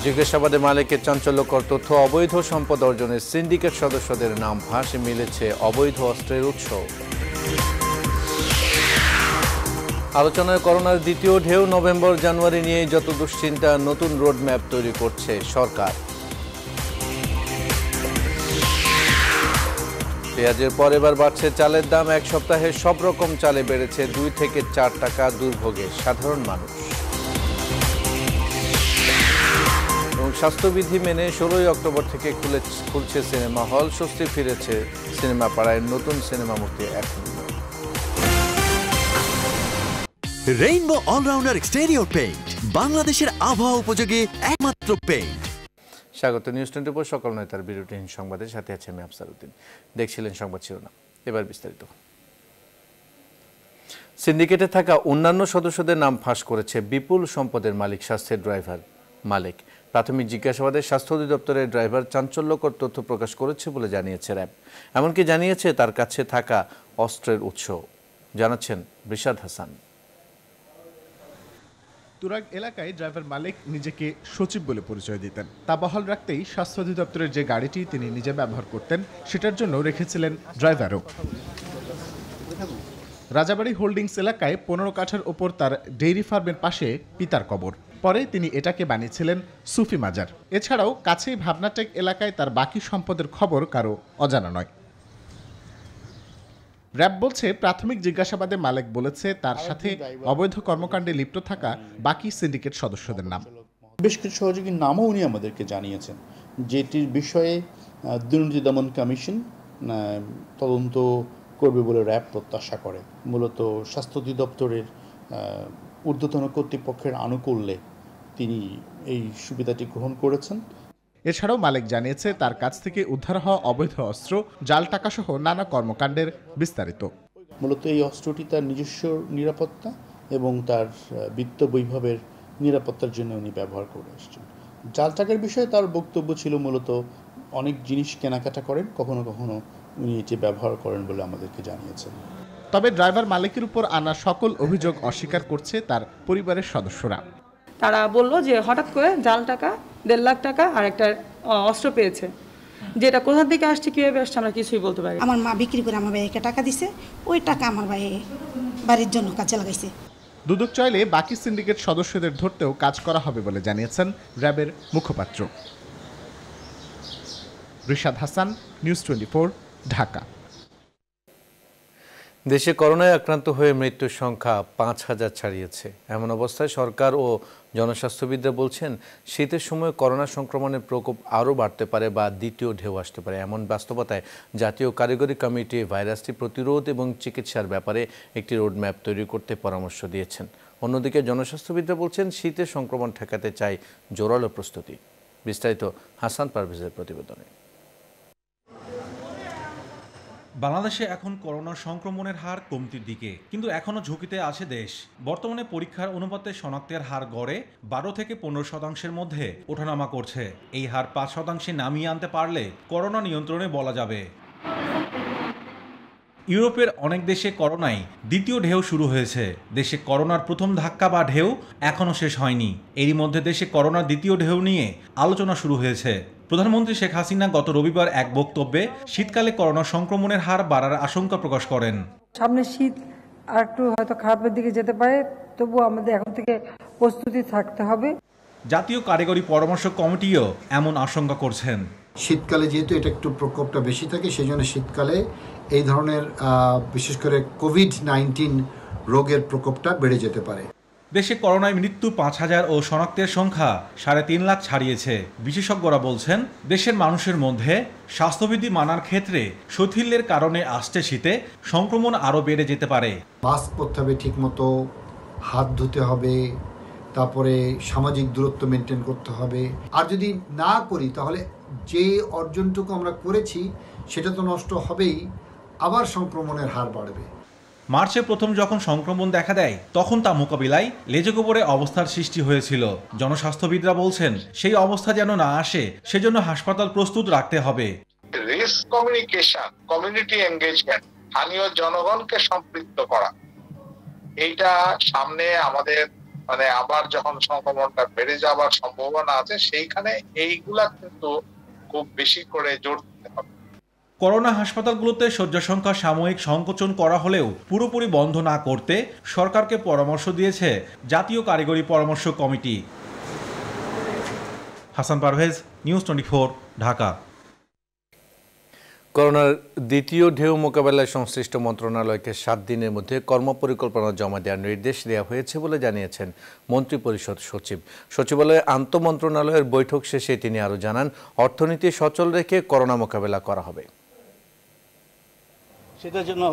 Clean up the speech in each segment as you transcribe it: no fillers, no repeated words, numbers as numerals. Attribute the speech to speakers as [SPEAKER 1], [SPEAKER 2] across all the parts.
[SPEAKER 1] জিজ্ঞাসাবাদে মালিকের চাঞ্চল্যকর তথ্য, অবৈধ সম্পদ অর্জনের সিন্ডিকেট সদস্যদের নাম ফাঁস, মিলেছে অবৈধ অস্ত্রের উৎস। আলোচনায় করোনার দ্বিতীয় ঢেউ, নভেম্বর জানুয়ারি নিয়েই যত দুশ্চিন্তা, নতুন রোডম্যাপ তৈরি করছে সরকার। পেঁয়াজের পর এবার বাড়ছে চালের দাম, এক সপ্তাহে সব রকম চালে বেড়েছে 2 থেকে 4 টাকা, দুর্ভোগে সাধারণ মানুষ। এবং স্বাস্থ্যবিধি মেনে 16 অক্টোবর থেকে খুলছে সিনেমা হল, স্বস্তি ফিরেছে সিনেমা পাড়ায়, নতুন সিনেমা মুক্তি এখন।
[SPEAKER 2] রেইনবো অলরাউন্ডার এক্সটেরিয়র পেইন্ট, বাংলাদেশের আবহাওয়া উপযোগী একমাত্র পেইন্ট।
[SPEAKER 1] স্বাগত নিউজ 24 সকাল 9টার বিরতিহীন সংবাদের সাথে আছে আমি আফসার উদ্দিন। দেখছিলেন সংবাদ শিরোনাম, এবার বিস্তারিত। সিন্ডিকেটে থাকা অন্যান্য সদস্যদের নাম ফাঁস করেছে বিপুল সম্পদের মালিক স্বাস্থ্যের ড্রাইভার মালিক। প্রাথমিক জিজ্ঞাসাবাদে স্বাস্থ্য অধিদপ্তরের ড্রাইভার চাঞ্চল্যকর তথ্য প্রকাশ করেছে বলে জানিয়েছে র্যাব। এমনকি জানিয়েছে তার কাছে থাকা অস্ত্রের উৎস। জানাচ্ছেন রিশাদ হাসান।
[SPEAKER 3] তুরাগ এলাকায় ড্রাইভার মালিক নিজেকে সচিব বলে পরিচয় দিতেন। তা বহাল রাখতেই স্বাস্থ্য অধিদপ্তরের যে গাড়িটি তিনি নিজে ব্যবহার করতেন, সেটার জন্য রেখেছিলেন ড্রাইভারও। রাজাবাড়ী হোল্ডিংস এলাকায় 15 কাঠার ওপর তার ডেইরি ফার্মের পাশে পিতার কবর। পরে তিনি এটাকে বানিয়েছিলেন সুফি মাজার। এছাড়াও কাছেই ভাবনাটেক এলাকায় তার বাকি সম্পদের খবর কারো অজানা নয়। র্যাব বলছে, প্রাথমিক জিজ্ঞাসাবাদে মালিক বলেছে তার সাথে অবৈধ কর্মকাণ্ডে লিপ্ত থাকা বাকি সিন্ডিকেট সদস্যদের নাম।
[SPEAKER 4] বেশ কিছু সহযোগীর নামও উনি আমাদেরকে জানিয়েছেন, যেটির বিষয়ে দুর্নীতি দমন কমিশন তদন্ত করবে বলে র্যাব প্রত্যাশা করে। মূলত স্বাস্থ্য অধিদপ্তরের ঊর্ধ্বতন কর্তৃপক্ষের আনুকূল্যে তিনি এই সুবিধাটি গ্রহণ করেছেন।
[SPEAKER 3] এছাড়াও মালিক জানিয়েছে তার কাছ থেকে উদ্ধার হওয়া অবৈধ অস্ত্র, জাল টাকা সহ নানা কর্মকাণ্ডের বিস্তারিত।
[SPEAKER 4] মূলত এই অস্ত্রটি তার নিজস্ব নিরাপত্তা এবং তার বিত্ত বৈভবের নিরাপত্তার জন্য উনি ব্যবহার করে আসছেন। জাল টাকার বিষয়ে তার বক্তব্য ছিল মূলত অনেক জিনিস কেনাকাটা করেন, কখনো কখনো উনি এটি ব্যবহার করেন বলে আমাদেরকে জানিয়েছেন।
[SPEAKER 3] তবে ড্রাইভার মালিকের উপর আনা সকল অভিযোগ অস্বীকার করছে তার পরিবারের সদস্যরা।
[SPEAKER 5] তারা বললো যে হঠাৎ করে জাল টাকা 1.5 লাখ টাকা আর একটা অস্ত্র পেয়েছে, যেটা কোথা থেকে আসছে, কীভাবে আসছে আমরা কিছুই বলতে পারি।
[SPEAKER 6] আমার মা বিক্রি করে আমার ভাইকে টাকা দিছে, ওই টাকা আমার ভাই বাড়ির জন্য কাজে লাগাইছে।
[SPEAKER 3] দুদক চাইলে বাকি সিন্ডিকেট সদস্যদের ধরতেও কাজ করা হবে বলে জানিয়েছেন র্যাবের মুখপাত্র। রিশাদ হাসান, নিউজ 24, ঢাকা।
[SPEAKER 1] দেশে করোনায় আক্রান্ত হয়ে মৃত্যুর সংখ্যা 5,000 ছাড়িয়েছে। এমন অবস্থায় সরকার ও জনস্বাস্থ্যবিদরা বলছেন, শীতের সময় করোনা সংক্রমণের প্রকোপ আরও বাড়তে পারে বা দ্বিতীয় ঢেউ আসতে পারে। এমন বাস্তবতায় জাতীয় কারিগরি কমিটি ভাইরাসটি প্রতিরোধ এবং চিকিৎসার ব্যাপারে একটি রোডম্যাপ তৈরি করতে পরামর্শ দিয়েছেন। অন্যদিকে জনস্বাস্থ্যবিদরা বলছেন, শীতের সংক্রমণ ঠেকাতে চাই জোরালো প্রস্তুতি। বিস্তারিত হাসান পারভেজের প্রতিবেদনে।
[SPEAKER 7] বাংলাদেশে এখন করোনা সংক্রমণের হার কমতির দিকে, কিন্তু এখনও ঝুঁকিতে আছে দেশ। বর্তমানে পরীক্ষার অনুপাতে শনাক্তের হার গড়ে 12 থেকে 15% মধ্যে ওঠানামা করছে। এই হার 5% নামিয়ে আনতে পারলে করোনা নিয়ন্ত্রণে বলা যাবে। ইউরোপের অনেক দেশে করোনায় দ্বিতীয় ঢেউ শুরু হয়েছে। দেশে করোনার প্রথম ধাক্কা বা ঢেউ এখনও শেষ হয়নি। এরই মধ্যে দেশে করোনার দ্বিতীয় ঢেউ নিয়ে আলোচনা শুরু হয়েছে। প্রধানমন্ত্রী শেখ হাসিনা গত রবিবার এক বক্তব্যে শীতকালে করোনা সংক্রমণের হার বাড়ার আশঙ্কা প্রকাশ করেন।
[SPEAKER 8] সামনে শীত আর একটু হয়তো খারাপের দিকে যেতে পারে, তবুও আমাদের এখন থেকে প্রস্তুতি থাকতে হবে।
[SPEAKER 7] জাতীয় কারিগরি পরামর্শ কমিটিও এমন আশঙ্কা করছেন।
[SPEAKER 9] শীতকালে যেহেতু এটা একটু প্রকোপটা বেশি থাকে, সেই জন্য শীতকালে এই ধরনের বিশেষ করে কোভিড-19 রোগের প্রকোপটা বেড়ে যেতে পারে।
[SPEAKER 7] দেশে করোনায় মৃত্যু 5,000 ও শনাক্তের সংখ্যা 3.5 লাখ ছাড়িয়েছে। বিশেষজ্ঞরা বলছেন, দেশের মানুষের মধ্যে স্বাস্থ্যবিধি মানার ক্ষেত্রে শৈথিল্যের কারণে আসছে শীতে সংক্রমণ আরও বেড়ে যেতে পারে।
[SPEAKER 9] মাস্ক পরতে হবে, ঠিকমতো হাত ধুতে হবে, তারপরে সামাজিক দূরত্ব মেনটেন করতে হবে। আর যদি না করি তাহলে যে অর্জনটুকু আমরা করেছি সেটা তো নষ্ট হবেই, আবার সংক্রমণের হার বাড়বে।
[SPEAKER 7] মার্চে প্রথম যখন সংক্রমণ দেখা দেয়, তখন তা মোকাবিলায় লেজে গোবরে অবস্থার সৃষ্টি হয়েছিল। জনস্বাস্থ্যবিদরা বলছেন, সেই অবস্থা যেন না আসে, সেজন্য হাসপাতাল প্রস্তুত রাখতে হবে।
[SPEAKER 10] রিস্ক কমিউনিকেশন, কমিউনিটি এনগেজমেন্ট, স্থানীয় জনগণকে সম্পৃক্ত করা, এইটা সামনে আমাদের মানে আবার যখন সংক্রমণটা বেড়ে যাওয়ার সম্ভাবনা আছে, সেইখানে এইগুলা কিন্তু খুব বেশি করে জোর দিতে হবে।
[SPEAKER 7] করোনা হাসপাতালগুলোতে শয্যা সংখ্যা সাময়িক সংকোচন করা হলেও পুরোপুরি বন্ধ না করতে সরকারকে পরামর্শ দিয়েছে জাতীয় কারিগরি পরামর্শ কমিটি। হাসান পারভেজ, নিউজ 24, ঢাকা।
[SPEAKER 1] করোনার দ্বিতীয় ঢেউ মোকাবেলায় সংশ্লিষ্ট মন্ত্রণালয়কে 7 দিনের মধ্যে কর্মপরিকল্পনা জমা দেওয়ার নির্দেশ দেওয়া হয়েছে বলে জানিয়েছেন মন্ত্রিপরিষদ সচিব। সচিবালয়ে আন্তঃমন্ত্রণালয়ের বৈঠক শেষে তিনি আরও জানান, অর্থনীতি সচল রেখে করোনা মোকাবেলা করা হবে।
[SPEAKER 11] সেটার জন্য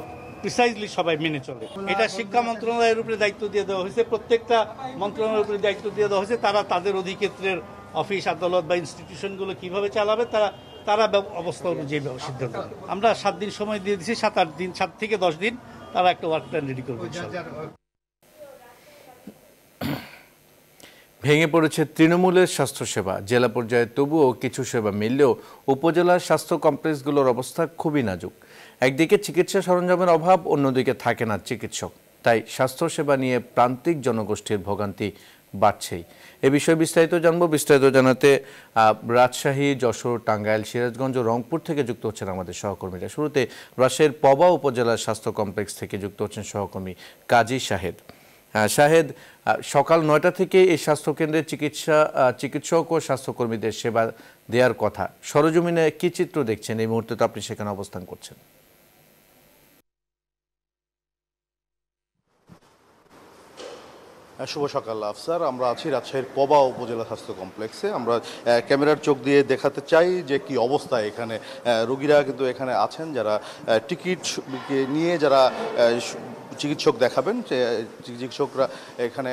[SPEAKER 11] প্রিসাইজলি সবাই মেনে চলে। এটা শিক্ষা মন্ত্রণালয়ের উপরে দায়িত্ব দিয়ে দেওয়া হয়েছে, প্রত্যেকটা মন্ত্রণালয়ের উপরে দায়িত্ব দিয়ে দেওয়া হয়েছে। তারা তাদের অধিক্ষেত্রের অফিস আদালত বা ইনস্টিটিউশনগুলো কিভাবে চালাবে তারা অবস্থা অনুযায়ী সিদ্ধান্ত নেবে। আমরা 7 দিন সময় দিয়ে দিচ্ছি, 7-8 দিন, 7 থেকে 10 দিন তারা একটা ওয়ার্ক প্ল্যান রেডি করবে।
[SPEAKER 1] ভেঙে পড়েছে তৃণমূলের স্বাস্থ্যসেবা। জেলা পর্যায়ে তবুও কিছু সেবা মিললেও উপজেলার স্বাস্থ্য কমপ্লেক্সগুলোর অবস্থা খুবই নাজুক। একদিকে চিকিৎসা সরঞ্জামের অভাব, অন্যদিকে থাকে না চিকিৎসক। তাই স্বাস্থ্যসেবা নিয়ে প্রান্তিক জনগোষ্ঠীর ভোগান্তি বাড়ছেই। এ বিষয়ে বিস্তারিত জানাতে রাজশাহী, যশোর, টাঙ্গাইল, সিরাজগঞ্জ ও রংপুর থেকে যুক্ত হচ্ছেন আমাদের সহকর্মীরা। শুরুতে রাজশাহীর পবা উপজেলার স্বাস্থ্য কমপ্লেক্স থেকে যুক্ত হচ্ছেন সহকর্মী কাজী শাহেদ। শাহেদ, সকাল 9টা থেকে এই স্বাস্থ্যকেন্দ্রে চিকিৎসক ও স্বাস্থ্যকর্মীদের সেবা দেওয়ার কথা। সরজমিনে কি চিত্র দেখছেন এই মুহূর্তে? তো আপনি সেখানে অবস্থান করছেন।
[SPEAKER 12] শুভ সকাল আফসার, আমরা আছি রাজশাহীর পবা উপজেলা স্বাস্থ্য কমপ্লেক্সে। আমরা ক্যামেরার চোখ দিয়ে দেখাতে চাই যে কি অবস্থা এখানে। রোগীরা কিন্তু এখানে আছেন, যারা টিকিট নিয়ে যারা চিকিৎসক দেখাবেন, চিকিৎসকরা এখানে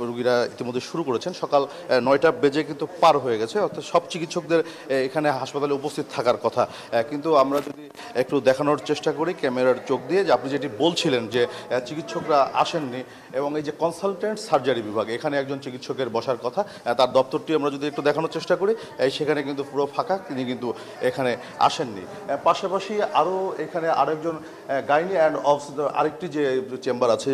[SPEAKER 12] রোগীরা ইতিমধ্যে শুরু করেছেন। সকাল 9টা বেজে কিন্তু পার হয়ে গেছে, অর্থাৎ সব চিকিৎসকদের এখানে হাসপাতালে উপস্থিত থাকার কথা। কিন্তু আমরা যদি একটু দেখানোর চেষ্টা করি ক্যামেরার চোখ দিয়ে, যে আপনি যেটি বলছিলেন যে চিকিৎসকরা আসেননি, এবং এই যে কনসালটেন্ট সার্জারি বিভাগ, এখানে একজন চিকিৎসকের বসার কথা, তার দপ্তরটি আমরা যদি একটু দেখানোর চেষ্টা করি, সেখানে কিন্তু পুরো ফাঁকা, তিনি কিন্তু এখানে আসেননি। পাশাপাশি আরও এখানে আরেকজন গাইনি অ্যান্ড অফ আরেকটি যে চেম্বার আছে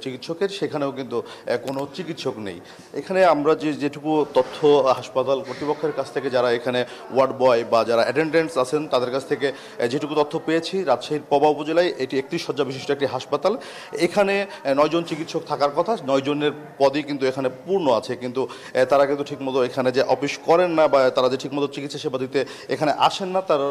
[SPEAKER 12] চিকিৎসকের, সেখানেও কিন্তু কোনো চিকিৎসক নেই। এখানে আমরা যেটুকু তথ্য হাসপাতাল কর্তৃপক্ষের কাছ থেকে, যারা এখানে ওয়ার্ড বয় বা যারা অ্যাটেন্ডেন্টস আছেন তাদের কাছ থেকে যেটুকু তথ্য পেয়েছি, রাজশাহীর পবা উপজেলায় এটি 31 শয্যা বিশিষ্ট একটি হাসপাতাল। এখানে 9 জন চিকিৎসক থাকার কথা, 9 জনের পদই কিন্তু এখানে পূর্ণ আছে। কিন্তু তারা কিন্তু ঠিকমতো এখানে যে অফিস করেন না, বা তারা যে ঠিকমতো চিকিৎসা সেবা দিতে এখানে আসেন না। তার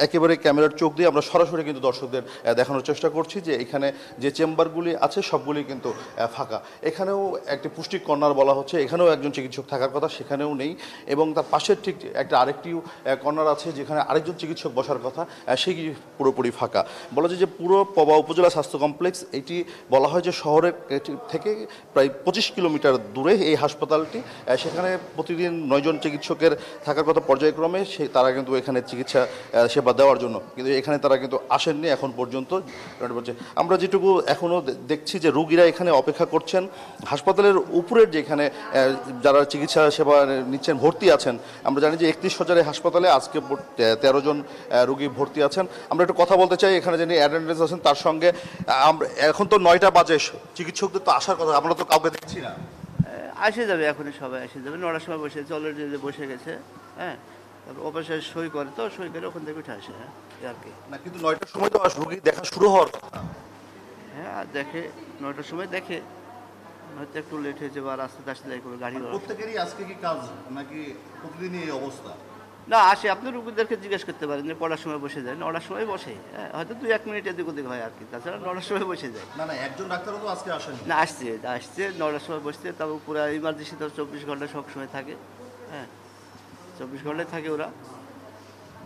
[SPEAKER 12] একেবারে ক্যামেরার চোখ দিয়ে আমরা সরাসরি কিন্তু দর্শকদের দেখানোর চেষ্টা করছি যে এখানে যে চেম্বারগুলি আছে সবগুলি কিন্তু ফাঁকা। এখানেও একটি পুষ্টি কর্নার বলা হচ্ছে, এখানেও একজন চিকিৎসক থাকার কথা, সেখানেও নেই। এবং তার পাশের ঠিক আরেকটি কর্নার আছে যেখানে আরেকজন চিকিৎসক বসার কথা, সেই পুরোপুরি ফাঁকা। বলা যায় যে পুরো পবা উপজেলা স্বাস্থ্য কমপ্লেক্স, এটি বলা হয় যে শহরের থেকে প্রায় 25 কিলোমিটার দূরে এই হাসপাতালটি। সেখানে প্রতিদিন 9 জন চিকিৎসকের থাকার কথা পর্যায়ক্রমে, তারা কিন্তু এখানে চিকিৎসা সেবা দেওয়ার জন্য, কিন্তু এখানে তারা কিন্তু আসেননি এখন পর্যন্ত। আমরা যেটুকু এখনও দেখছি যে রোগীরা এখানে অপেক্ষা করছেন। হাসপাতালের উপরের যেখানে যারা চিকিৎসা সেবা নিচ্ছেন, ভর্তি আছেন, আমরা জানি যে 31 শয্যার হাসপাতালে আজকে 13 জন রোগী ভর্তি আছেন। আমরা একটু কথা বলতে চাই এখানে যিনি অ্যাটেন্ডেন্স আছেন তার সঙ্গে। এখন তো 9টা বাজে, চিকিৎসকদের তো আসার কথা, আমরা তো কাউকে দেখছি না।
[SPEAKER 13] আসে যাবে, এখনই সবাই এসে যাবে। 9টার সময় বসে অলরেডি বসে গেছে। হ্যাঁ, তারপর অবশ্যই সই করে, তো সই করে ওখান থেকে উঠে আসে। হ্যাঁ আর কি
[SPEAKER 12] না, কিন্তু 9টার সময় তো রোগী দেখা শুরু হওয়ার কথা।
[SPEAKER 13] হ্যাঁ দেখে, 9টার সময় দেখে, হয়তো একটু লেট হয়েছে বা রাস্তাতে আসতে দেয় কোনো গাড়ি।
[SPEAKER 12] প্রত্যেকেরই আজকে কি কাজ নাকি প্রতিদিনই এই অবস্থা?
[SPEAKER 13] না, আসে, আপনি রোগীদেরকে জিজ্ঞেস করতে পারেন যে পড়ার সময় বসে যায়, 9টার সময় বসে। হ্যাঁ, হয়তো 2-1 মিনিট এদিক ওদিক হয় আর কি, তাছাড়া 9টার সময় বসে যায়।
[SPEAKER 12] না, একজন ডাক্তারও তো আজকে আসেন
[SPEAKER 13] না, আসছে 9টার সময় বসতে। তারপর পুরো ইমার্জেন্সি তো 24 ঘন্টা সব সময় থাকে। হ্যাঁ, 24 ঘন্টায় থাকে ওরা,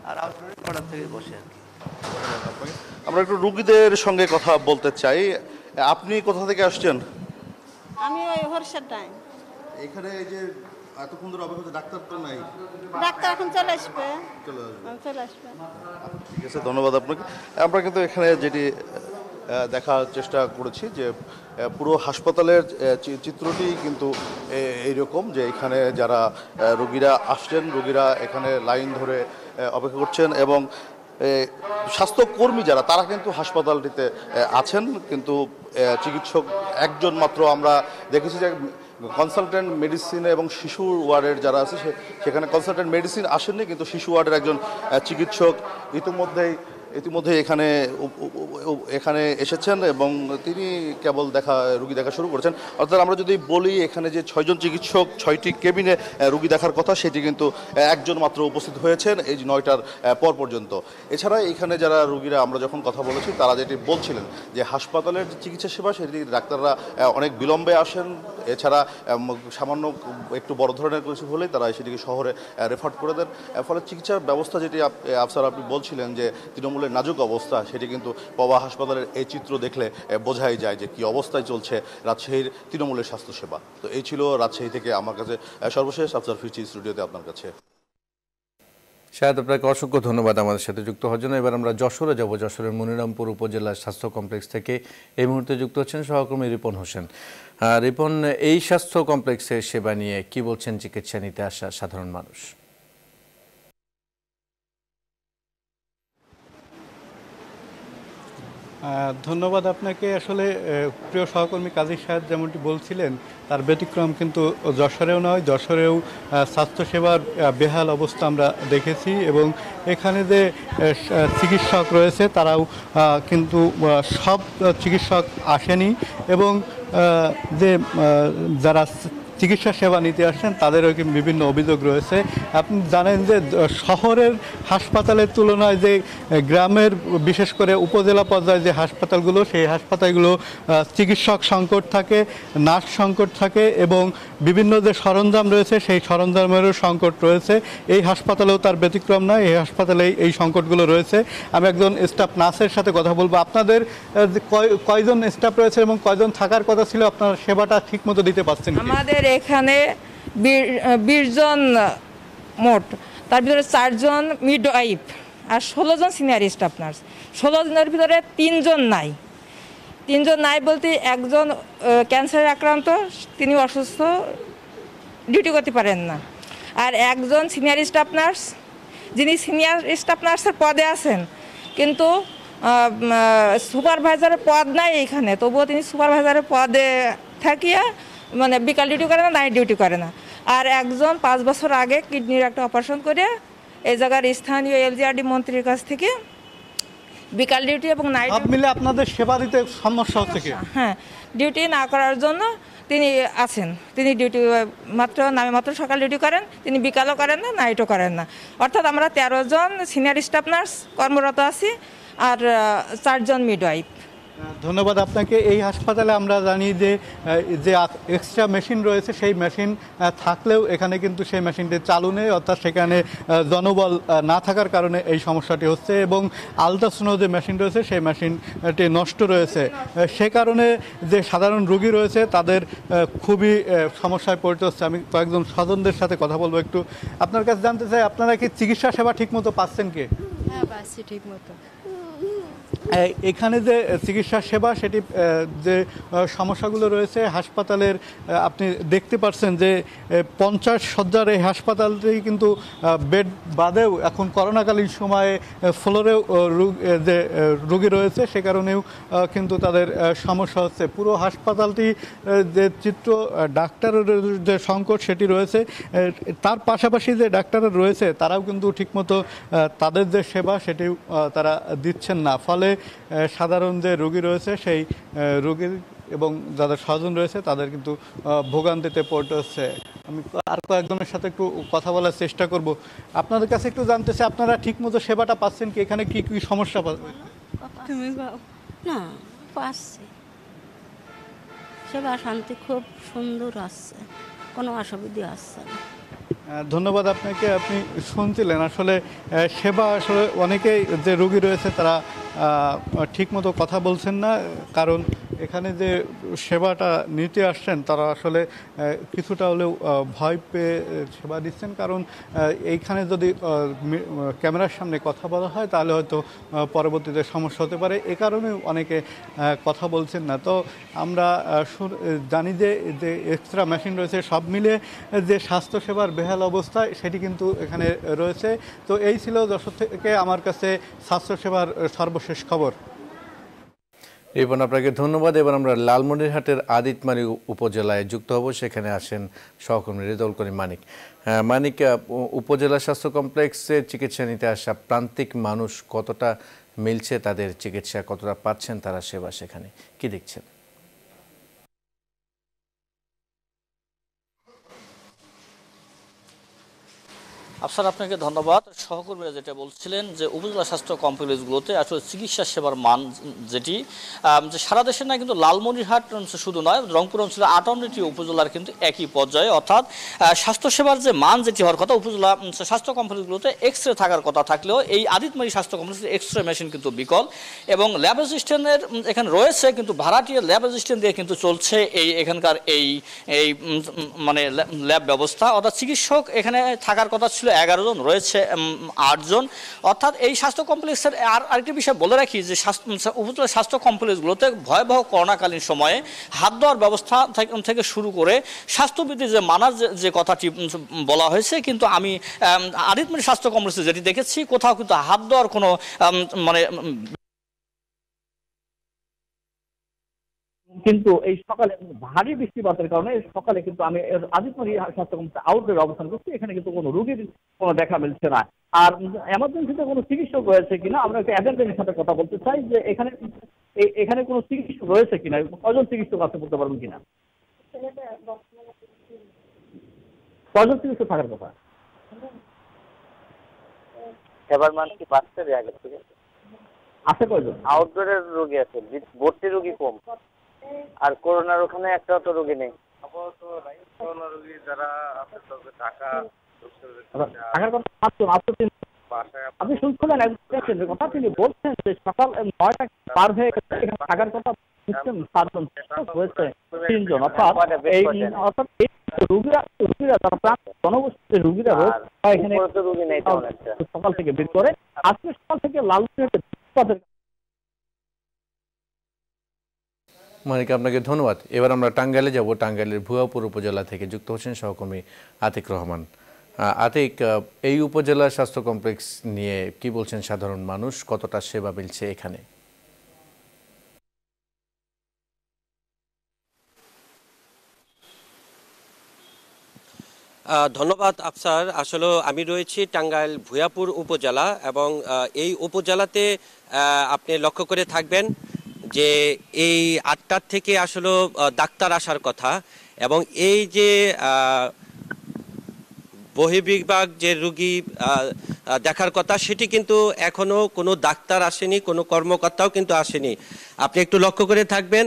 [SPEAKER 13] আর আপনার 9টার থেকে বসে আর কি।
[SPEAKER 12] আমরা একটু রোগীদের সঙ্গে কথা বলতে চাই। আপনি কোথা থেকে আসছেন?
[SPEAKER 14] আমি ওই হরসাটাই।
[SPEAKER 12] এখানে এই যে এতক্ষণ ধরে অপেক্ষা, ডাক্তার তো নাই?
[SPEAKER 14] ডাক্তার এখন চলে আসবে।
[SPEAKER 12] ঠিক আছে, ধন্যবাদ আপনাকে। আমরা কিন্তু এখানে যেটি দেখার চেষ্টা করেছি যে পুরো হাসপাতালের চিত্রটি কিন্তু এইরকম, যে এখানে যারা রোগীরা আসছেন, রোগীরা এখানে লাইন ধরে অপেক্ষা করছেন, এবং স্বাস্থ্যকর্মী যারা তারা কিন্তু হাসপাতালটিতে আছেন, কিন্তু চিকিৎসক একজন মাত্র আমরা দেখেছি যে কনসালটেন্ট মেডিসিনে এবং শিশু ওয়ার্ডের যারা আছে সেখানে কনসালটেন্ট মেডিসিন আসেননি, কিন্তু শিশু ওয়ার্ডের একজন চিকিৎসক ইতিমধ্যে এখানে এসেছেন এবং তিনি কেবল রুগী দেখা শুরু করেছেন। অর্থাৎ আমরা যদি বলি এখানে যে 6জন চিকিৎসক 6টি কেবিনে রুগী দেখার কথা, সেটি কিন্তু একজন মাত্র উপস্থিত হয়েছেন এই 9টার পর পর্যন্ত। এছাড়া এখানে যারা রুগীরা আমরা যখন কথা বলেছি তারা যেটি বলছিলেন যে হাসপাতালের যে চিকিৎসা সেবা সেটি ডাক্তাররা অনেক বিলম্বে আসেন, এছাড়া সামান্য একটু বড় ধরনের কিছু হলেই তারা সেটিকে শহরে রেফার করে দেন। ফলে চিকিৎসার ব্যবস্থা যেটি আফসার আপনি বলছিলেন যে তৃণমূলের নাজুক অবস্থা, সেটি কিন্তু পবা হাসপাতালের এই চিত্র দেখলে বোঝাই যায় যে কি অবস্থায় চলছে রাজশাহীর তৃণমূলের স্বাস্থ্যসেবা। তো এই ছিল রাজশাহী থেকে আমার কাছে সর্বশেষ। আফসার ফিরছি স্টুডিওতে আপনার কাছে।
[SPEAKER 1] শাহেদ, আপনাকে অসংখ্য ধন্যবাদ আমাদের সাথে যুক্ত হওয়ার জন্য। এবার আমরা যশোরে যাব। যশোরের মনিরামপুর উপজেলার স্বাস্থ্য কমপ্লেক্স থেকে এই মুহূর্তে যুক্ত হচ্ছেন সহকর্মী রিপন হোসেন। রিপন, এই স্বাস্থ্য কমপ্লেক্সের সেবা নিয়ে কি বলছেন চিকিৎসা নিতে আসা সাধারণ মানুষ?
[SPEAKER 11] ধন্যবাদ আপনাকে। আসলে প্রিয় সহকর্মী কাজী সাহেব যেমনটি বলছিলেন, তার ব্যতিক্রম কিন্তু যশোরেও নয়। যশোরেও স্বাস্থ্যসেবার বেহাল অবস্থা আমরা দেখেছি এবং এখানে যে চিকিৎসক রয়েছে তারাও কিন্তু সব চিকিৎসক আসেনি এবং যে যারা চিকিৎসা সেবা নিতে আসছেন তাদেরও বিভিন্ন অভিযোগ রয়েছে। আপনি জানেন যে শহরের হাসপাতালের তুলনায় যে গ্রামের বিশেষ করে উপজেলা পর্যায়ে যে হাসপাতালগুলো, সেই হাসপাতালগুলো চিকিৎসক সংকট থাকে, নার্স সংকট থাকে এবং বিভিন্ন যে সরঞ্জাম রয়েছে সেই সরঞ্জামেরও সংকট রয়েছে। এই হাসপাতালেও তার ব্যতিক্রম নয়, এই হাসপাতালে এই সংকটগুলো রয়েছে। আমি একজন স্টাফ নার্সের সাথে কথা বলবো। আপনাদের কয়জন স্টাফ রয়েছে এবং কয়জন থাকার কথা ছিল, আপনার সেবাটা ঠিকমতো দিতে পারছেন?
[SPEAKER 15] আমাদের এখানে 20 জন মোট, তার ভিতরে 4 জন মিডওয়াইফ আর 16 জন সিনিয়র স্টাফ নার্স। 16 জনের ভিতরে 3 জন নাই। 3 জন নাই বলতে একজন ক্যান্সারে আক্রান্ত, তিনি অসুস্থ, ডিউটি করতে পারেন না। আর একজন সিনিয়র স্টাফ নার্স, যিনি সিনিয়র স্টাফ নার্সের পদে আছেন কিন্তু সুপারভাইজারের পদ নাই এইখানে, তবুও তিনি সুপারভাইজারের পদে থাকিয়া মানে বিকাল ডিউটি করে না, নাইট ডিউটি করে না। আর একজন 5 বছর আগে কিডনির একটা অপারেশন করে এই জায়গার স্থানীয় এলজিআরডি মন্ত্রীর কাছ থেকে বিকাল ডিউটি এবং নাইট
[SPEAKER 11] মিলে আপনাদের সেবা দিতে সমস্যা হচ্ছে কি?
[SPEAKER 15] হ্যাঁ, ডিউটি না করার জন্য তিনি আছেন। তিনি ডিউটি নামে মাত্র সকাল ডিউটি করেন, তিনি বিকালও করেন না, নাইটও করেন না। অর্থাৎ আমরা 13 জন সিনিয়র স্টাফ নার্স কর্মরত আছি আর 4 জন মিডওয়াইফ।
[SPEAKER 11] ধন্যবাদ আপনাকে। এই হাসপাতালে আমরা জানি যে এক্সট্রা মেশিন রয়েছে, সেই মেশিন থাকলেও এখানে কিন্তু সেই মেশিনটি চালু নেই, অর্থাৎ সেখানে জনবল না থাকার কারণে এই সমস্যাটি হচ্ছে এবং আলট্রাসোনো যে মেশিন রয়েছে সেই মেশিনটি নষ্ট রয়েছে। সে কারণে যে সাধারণ রোগী রয়েছে তাদের খুবই সমস্যায় পড়তে হচ্ছে। আমি কয়েকজন স্বজনদের সাথে কথা বলবো। একটু আপনার কাছে জানতে চাই, আপনারা কি চিকিৎসা সেবা ঠিকমতো পাচ্ছেন কি?
[SPEAKER 16] হ্যাঁ, পাচ্ছি ঠিকমতো।
[SPEAKER 11] এখানে যে চিকিৎসা সেবা সেটি যে সমস্যাগুলো রয়েছে হাসপাতালের, আপনি দেখতে পাচ্ছেন যে 50 শয্যার এই হাসপাতালটি কিন্তু বেড বাদেও এখন করোনাকালীন সময়ে ফ্লোরেও যে রোগী রয়েছে সে কারণেও কিন্তু তাদের সমস্যা হচ্ছে। পুরো হাসপাতালটি যে চিত্র, ডাক্তারের যে সংকট সেটি রয়েছে, তার পাশাপাশি যে ডাক্তাররা রয়েছে তারাও কিন্তু ঠিকমতো তাদের যে সেবা সেটিও তারা দিচ্ছেন না। ফলে সাধারণ যে রোগী রয়েছে সেই রোগীর এবং যাদের স্বজন রয়েছে তাদের কিন্তু ভোগান্তিতে পড়তে হচ্ছে। আমি আর কয়েকজনের সাথে একটু কথা বলার চেষ্টা করব। আপনাদের কাছে একটু জানতে চাই, আপনারা ঠিকমতো সেবাটা পাচ্ছেন কি? এখানে কি কি সমস্যা
[SPEAKER 16] না পাচ্ছি, সেবা শান্তি খুব সুন্দর আসছে, কোনো অসুবিধা আসছে না।
[SPEAKER 11] ধন্যবাদ আপনাকে। আপনি শুনছিলেন আসলে সেবা, আসলে অনেকেই যে রোগী রয়েছে তারা ঠিকমতো কথা বলছেন না, কারণ এখানে যে সেবাটা নিতে আসছেন তারা আসলে কিছুটা হলেও ভয় পেয়ে সেবা দিচ্ছেন, কারণ এইখানে যদি ক্যামেরার সামনে কথা বলা হয় তাহলে হয়তো পরবর্তীতে সমস্যা হতে পারে, এ কারণে অনেকে কথা বলছেন না। তো আমরা জানি যে এক্সট্রা মেশিন রয়েছে, সব মিলে যে স্বাস্থ্যসেবার বেহাল অবস্থা সেটি কিন্তু এখানে রয়েছে। তো এই ছিল যশোর থেকে আমার কাছে স্বাস্থ্যসেবার সর্বশেষ খবর।
[SPEAKER 1] রিপন, আপনাকে ধন্যবাদ। এবার আমরা লালমনিরহাটের আদিতমারি উপজেলায় যুক্ত হব। সেখানে আসেন সহকর্মী রেজাউল করিম মানিক। মানিক, উপজেলা স্বাস্থ্য কমপ্লেক্সে চিকিৎসা নিতে আসা প্রান্তিক মানুষ কতটা মিলছে তাদের চিকিৎসা, কতটা পাচ্ছেন তারা সেবা, সেখানে কি দেখছেন?
[SPEAKER 17] আফসার, আপনাকে ধন্যবাদ। সহকর্মীরা যেটা বলছিলেন যে উপজেলা স্বাস্থ্য কমপ্লেক্সগুলোতে আসলে চিকিৎসা সেবার মান যেটি যে সারা দেশে না, কিন্তু লালমনিরহাট শুধু নয়, রংপুর অঞ্চলের 58টি উপজেলার কিন্তু একই পর্যায়ে, অর্থাৎ স্বাস্থ্যসেবার যে মান যেটি হওয়ার কথা, উপজেলা স্বাস্থ্য কমপ্লেক্সগুলোতে এক্স রে থাকার কথা থাকলেও এই আদিতমারি স্বাস্থ্য কমপ্লেক্সে এক্স রে মেশিন কিন্তু বিকল, এবং ল্যাব অ্যাসিস্ট্যান্টের এখানে রয়েছে কিন্তু ভাড়াটিয়া ল্যাব অ্যাসিস্ট্যান্ট দিয়ে কিন্তু চলছে এখানকার এই মানে ল্যাব ব্যবস্থা। অর্থাৎ চিকিৎসক এখানে থাকার কথা ছিল 11 জন, রয়েছে 8 জন। অর্থাৎ এই স্বাস্থ্য কমপ্লেক্সের আরেকটি বিষয় বলে রাখি যে উপজেলা স্বাস্থ্য কমপ্লেক্সগুলোতে ভয়াবহ করোনাকালীন সময়ে হাত দেওয়ার ব্যবস্থা থেকে শুরু করে স্বাস্থ্যবিধি যে মানার যে কথাটি বলা হয়েছে, কিন্তু আমি আদিতমারি স্বাস্থ্য কমপ্লেক্সে যেটি দেখেছি কোথাও কিন্তু হাত দেওয়ার কোনো মানে কিন্তু এই সকালে ভারী বৃষ্টিপাতের কারণে সকালে কিন্তু আমি আদিতমারি স্বাস্থ্য কমপ্লেক্সে আউটডোরে অবস্থান করছি। এখানে কিন্তু কোনো রোগীর কোনো দেখা মিলছে না। আর এমার্জেন্সিতে কোনো চিকিৎসক রয়েছে কিনা আমরা একটা অ্যাটেন্ডেন্টের সাথে কথা বলতে চাই যে এখানে কোনো চিকিৎসক রয়েছে কিনা, কজন চিকিৎসক আছে বলতে পারবেন কিনা? কজন চিকিৎসক থাকার কথা?
[SPEAKER 18] এবার মান কি বাড়ছে আগের থেকে?
[SPEAKER 17] আছে কয়জন?
[SPEAKER 18] আউটডোরের রোগী আছে, ভর্তি রোগী কম, আর করোনার ওখানে একটাও তো রোগী নেই। করোনা রোগী যারা আছে ঢাকা
[SPEAKER 17] থাকার কথা আপনি শুনছিলেন একজন কথা, তিনি বলছেন যে সকাল 9টা পার হয়ে গেছে, এখানে থাকার কথা 7 জন হয়েছে 3 জন। অর্থাৎ এই রোগীরা যারা প্রান্ত জনগোষ্ঠীর রোগীরা রয়েছে এখানে সকাল থেকে বের করে আজকে সকাল থেকে লালমনিরহাটে
[SPEAKER 1] মানিক, আপনাকে ধন্যবাদ। এবার আমরা টাঙ্গাইলে যাব। টাঙ্গাইলের ভুয়াপুর উপজেলা থেকে যুক্ত হচ্ছেন সহকর্মী আতিক রহমান। আতিক, এই উপজেলা স্বাস্থ্য কমপ্লেক্স নিয়ে কি বলছেন সাধারণ মানুষ, কতটা সেবা মিলছে এখানে?
[SPEAKER 19] ধন্যবাদ আফসার। আসলে আমি রয়েছি টাঙ্গাইল ভুয়াপুর উপজেলা, এবং এই উপজেলাতে আপনি লক্ষ্য করে থাকবেন যে এই 8টার থেকে আসলে ডাক্তার আসার কথা, এবং এই যে বহির্বিভাগ যে রুগী দেখার কথা সেটি কিন্তু এখনো কোনো ডাক্তার আসেনি, কোনো কর্মকর্তাও কিন্তু আসেনি। আপনি একটু লক্ষ্য করে থাকবেন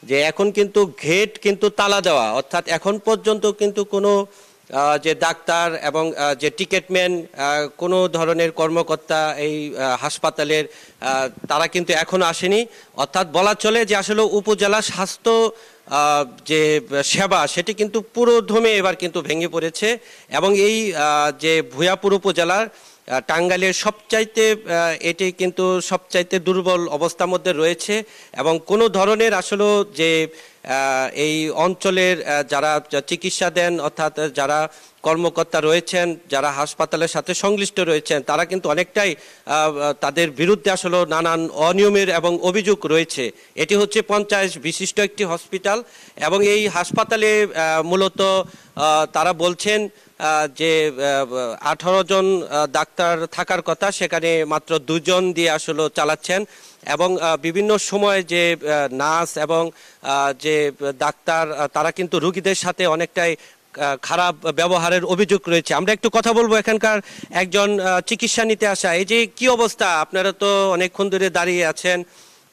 [SPEAKER 19] যে এখন কিন্তু গেট কিন্তু তালা দেওয়া, অর্থাৎ এখন পর্যন্ত কিন্তু কোনো যে ডাক্তার এবং যে টিকেটম্যান, কোনো ধরনের কর্মকর্তা এই হাসপাতালের তারা কিন্তু এখনো আসেনি। অর্থাৎ বলা চলে যে আসলে উপজেলা স্বাস্থ্য যে সেবা সেটি কিন্তু পুরোদমে এবার কিন্তু ভেঙে পড়েছে, এবং এই যে ভুয়াপুর উপজেলার টাঙ্গাইলের সবচাইতে এটি কিন্তু সবচাইতে দুর্বল অবস্থার মধ্যে রয়েছে, এবং কোনো ধরনের আসলে যে এই অঞ্চলের যারা চিকিৎসা দেন, অর্থাৎ যারা কর্মকর্তা রয়েছেন, যারা হাসপাতালের সাথে সংশ্লিষ্ট রয়েছেন, তারা কিন্তু অনেকটাই তাদের বিরুদ্ধে আসলে নানান অনিয়মের এবং অভিযোগ রয়েছে। এটি হচ্ছে 50 বিশিষ্ট একটি হসপিটাল, এবং এই হাসপাতালে মূলত তারা বলছেন যে 18 জন ডাক্তার থাকার কথা, সেখানে মাত্র 2 জন দিয়ে আসলে চালাচ্ছেন, এবং বিভিন্ন সময় যে নার্স এবং যে ডাক্তার তারা কিন্তু রোগীদের সাথে অনেকটাই খারাপ ব্যবহারের অভিযোগ রয়েছে। আমরা একটু কথা বলবো এখানকার একজন চিকিৎসা নিতে আসা। এই যে কি অবস্থা, আপনারা তো অনেকক্ষণ ধরে দাঁড়িয়ে আছেন,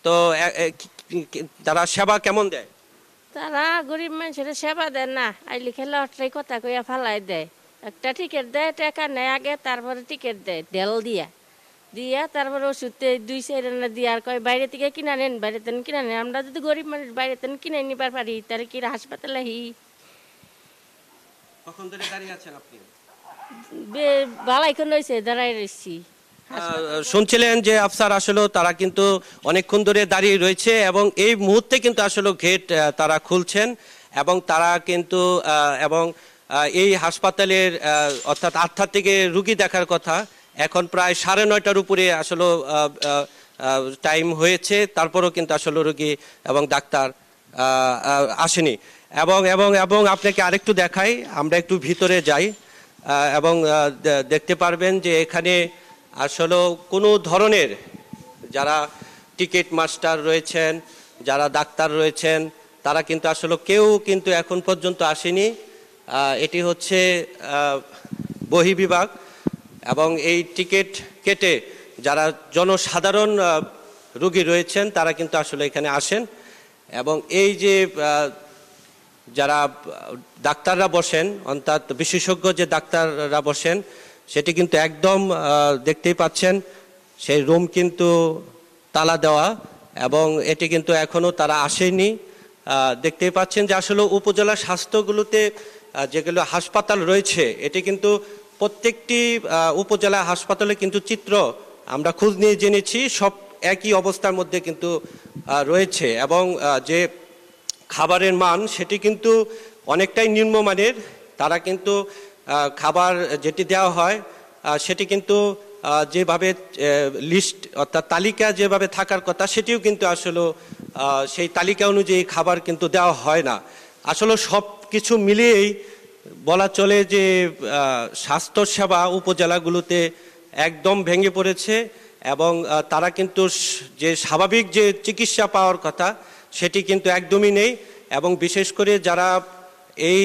[SPEAKER 19] তো তারা সেবা কেমন দেয়?
[SPEAKER 16] তারা গরিব মানুষের সেবা দেয় না, আইলি খেলে অট্রাই কথা কইয়া ফালাই দেয়। একটা টিকিট দেয়, টাকা নেয় আগে, তারপরে টিকিট দেয় দেল দিয়া। দিয়া তারপরে ওষুধে 2-4 আনা দিয়ে আর কয় বাইরে থেকে কিনা নেন, বাইরে থেকে কিনা নেন। আমরা যদি গরিব মানুষ বাইরে থেকে কিনে নিবার পারি তাহলে কি হাসপাতালে
[SPEAKER 19] কখন ধরে দাঁড়িয়ে আছেন আপনি?
[SPEAKER 16] বালাইক্ষণ হয়েছে দাঁড়াই রয়েছি।
[SPEAKER 19] শুনছিলেন যে আফসার আসলে তারা কিন্তু অনেকক্ষণ ধরে দাঁড়িয়ে রয়েছে এবং এই মুহূর্তে কিন্তু আসলে গেট তারা খুলছেন এবং তারা কিন্তু এবং এই হাসপাতালের অর্থাৎ 8টা থেকে রুগী দেখার কথা, এখন প্রায় 9:30টার উপরে আসলে টাইম হয়েছে, তারপরেও কিন্তু আসলে রুগী এবং ডাক্তার আসেনি। এবং এবং এবং আপনাকে আরেকটু দেখাই, আমরা একটু ভিতরে যাই এবং দেখতে পারবেন যে এখানে আসলে কোনো ধরনের যারা টিকিট মাস্টার রয়েছেন, যারা ডাক্তার রয়েছেন, তারা কিন্তু আসলে কেউ কিন্তু এখন পর্যন্ত আসেনি। এটি হচ্ছে বহির্বিভাগ এবং এই টিকিট কেটে যারা জনসাধারণ রোগী রয়েছেন তারা কিন্তু আসলে এখানে আসেন এবং এই যে যারা ডাক্তাররা বসেন অর্থাৎ বিশেষজ্ঞ যে ডাক্তাররা বসেন সেটি কিন্তু একদম দেখতেই পাচ্ছেন সেই রুম কিন্তু তালা দেওয়া এবং এটি কিন্তু এখনও তারা আসেনি। দেখতেই পাচ্ছেন যে আসলে উপজেলা স্বাস্থ্যগুলোতে যেগুলো হাসপাতাল রয়েছে এটি কিন্তু প্রত্যেকটি উপজেলা হাসপাতালে কিন্তু চিত্র আমরা খোঁজ নিয়ে জেনেছি সব একই অবস্থার মধ্যে কিন্তু রয়েছে এবং যে খাবারের মান সেটি কিন্তু অনেকটাই নিম্নমানের। তারা কিন্তু খাবার যেটি দেওয়া হয় সেটি কিন্তু যেভাবে লিস্ট অর্থাৎ তালিকা যেভাবে থাকার কথা সেটিও কিন্তু আসলে সেই তালিকা অনুযায়ী খাবার কিন্তু দেওয়া হয় না। আসলে সব কিছু মিলিয়েই বলা চলে যে স্বাস্থ্যসেবা উপজেলাগুলোতে একদম ভেঙে পড়েছে এবং তারা কিন্তু যে স্বাভাবিক যে চিকিৎসা পাওয়ার কথা সেটি কিন্তু একদমই নেই এবং বিশেষ করে যারা এই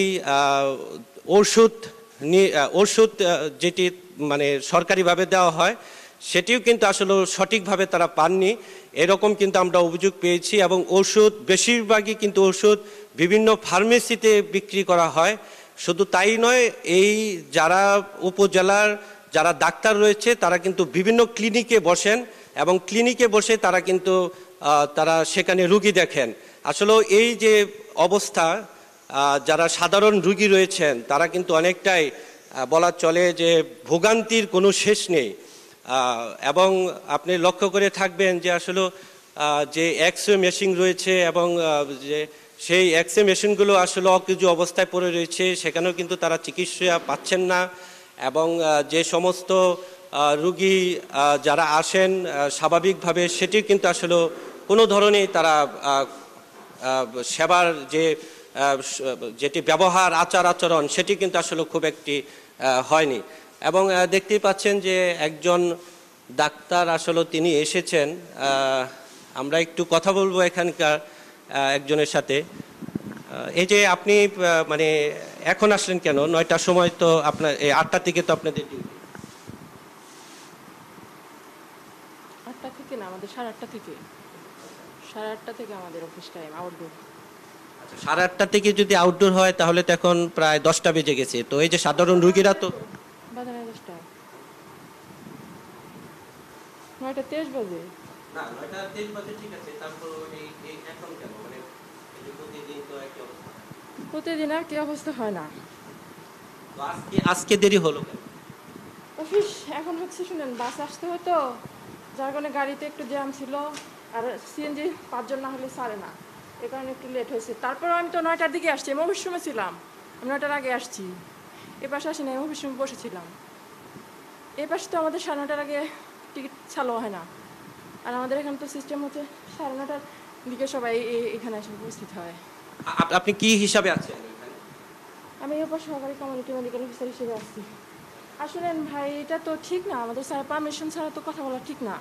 [SPEAKER 19] ওষুধ যেটি মানে সরকারিভাবে দেওয়া হয় সেটিও কিন্তু আসলে সঠিকভাবে তারা পাননি, এরকম কিন্তু আমরা অভিযোগ পেয়েছি এবং ওষুধ বেশিরভাগই কিন্তু ওষুধ বিভিন্ন ফার্মেসিতে বিক্রি করা হয়। শুধু তাই নয়, এই যারা উপজেলার যারা ডাক্তার রয়েছে তারা কিন্তু বিভিন্ন ক্লিনিকে বসেন এবং ক্লিনিকে বসে তারা কিন্তু তারা সেখানে রুগী দেখেন। আসলে এই যে অবস্থা, যারা সাধারণ রুগী রয়েছেন তারা কিন্তু অনেকটাই বলা চলে যে ভোগান্তির কোনো শেষ নেই এবং আপনি লক্ষ্য করে থাকবেন যে আসলে যে এক্স-রে মেশিন রয়েছে এবং যে সেই এক্স-রে মেশিনগুলো আসলে অকেজো অবস্থায় পড়ে রয়েছে, সেখানেও কিন্তু তারা চিকিৎসা পাচ্ছেন না এবং যে সমস্ত রুগী যারা আসেন স্বাভাবিকভাবে সেটি কিন্তু আসলে কোনো ধরনের তারা সেবার যে যেটি ব্যবহার আচরণ সেটি কিন্তু আসলে খুব একটি হয়নি এবং দেখতেই পাচ্ছেন যে একজন ডাক্তার আসলে তিনি এসেছেন। আমরা একটু কথা বলবো এখানকার একজনের সাথে। এই যে আপনি মানে এখন আসলেন কেন? 9টার সময় তো আপনার 8টা থেকে তো আপনাদের
[SPEAKER 15] 8টা থেকে না, আমাদের 8:30 থেকে 8:30 থেকে আমাদের অফিস টাইম আউটডোর।
[SPEAKER 19] 8:30 থেকে যদি আউটডোর হয় তাহলে তো এখন প্রায় 10টা বেজে গেছে। তো এই যে সাধারণ রোগীরা তো
[SPEAKER 15] 9:23 বাজে।
[SPEAKER 19] না 9:23 বাজে ঠিক আছে, তারপর এই এখন কেন মানে প্রতিদিন তো একই অবস্থা?
[SPEAKER 15] প্রতিদিন আর কি অবস্থা হয় না।
[SPEAKER 19] তো আজকে দেরি হলো কেন?
[SPEAKER 15] অফিস এখন হচ্ছে শুনেন বাস আসতে হতো, যার কারণে গাড়িতে একটু জ্যাম ছিল আর সিএনজি 5 জন না হলে ছাড়ে না, এই কারণে একটু লেট হয়েছে। তারপর আমি তো 9টার দিকে আসছি, আমি অফিস রুমে ছিলাম, আমি 9টার আগে আসছি। এ পাশে আসি না, আমি অফিস রুমে বসেছিলাম। এ পাশে তো আমাদের 9:30-টার আগে টিকিট চালু হয় না, আর আমাদের এখানে তো সিস্টেম হচ্ছে 9:30টার দিকে সবাই এখানে এসে উপস্থিত হয়।
[SPEAKER 19] আপনি কি হিসাবে আছেন?
[SPEAKER 15] আমি এরপর সহকারী কমিউনিটি মেডিকেল অফিসার হিসেবে আসছি। আসলে ভাই এটা তো ঠিক না, আমাদের স্যার পারমিশন ছাড়া তো কথা বলা ঠিক না।